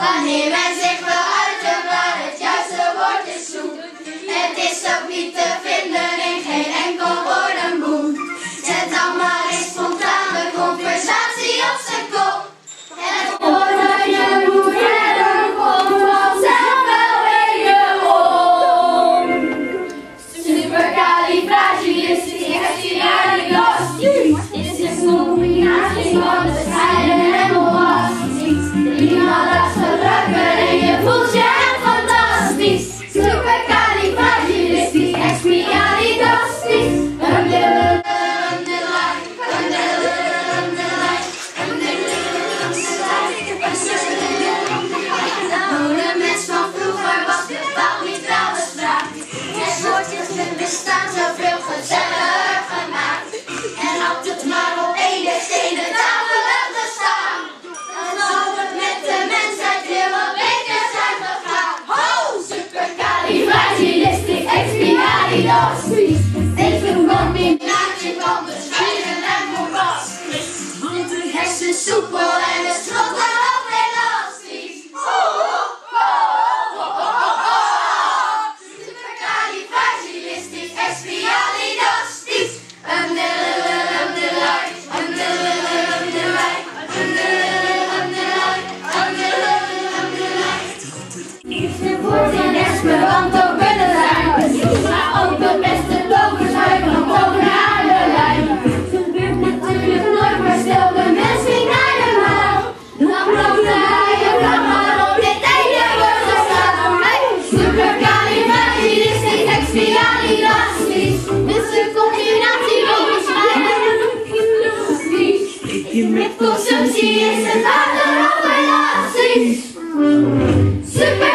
Wanneer men zich wil uiten, maar het juiste woord is zoek. Het is ook niet te vinden in geen enkel woordenboek. Zet dan maar eens spontane conversatie op zijn kop. Het woord dat je moet hebben komt vanzelf wel wederom. Supercalifragilisticexpialidocious is een combinatie van de scheiden en morastisch. Iemand dat gebruiken en je voelt je echt fantastisch. Supercalifragilisticexpialidocious. De mens van vroeger was bepaald niet welbespraakt. Het woord is het bestaan zoveel gezelliger gemaakt. En had het maar op één stenen tafel gestaan, dan zou het met de mensheid heel wat beter zijn gegaan. Ho! Supercalifragilisticexpialidocious is een combinatie van bescheiden en morastisch. Want de hersen soepel en de strot daarop elastisch. Supercalifragilisticexpialidocious. Ieder woord in Esperanto kunnen zijn, maar ook de beste tovers huilen bovenaan de lijn. Gebeurt natuurlijk nooit, maar stel de mens ging naar de maan, dan bloosde hij een vlam waarop dit einde wordt gestaan. Supercalifragilisticexpialidocious is een combinatie van bescheiden en morastisch. Met consumptie is het water op elastisch. Super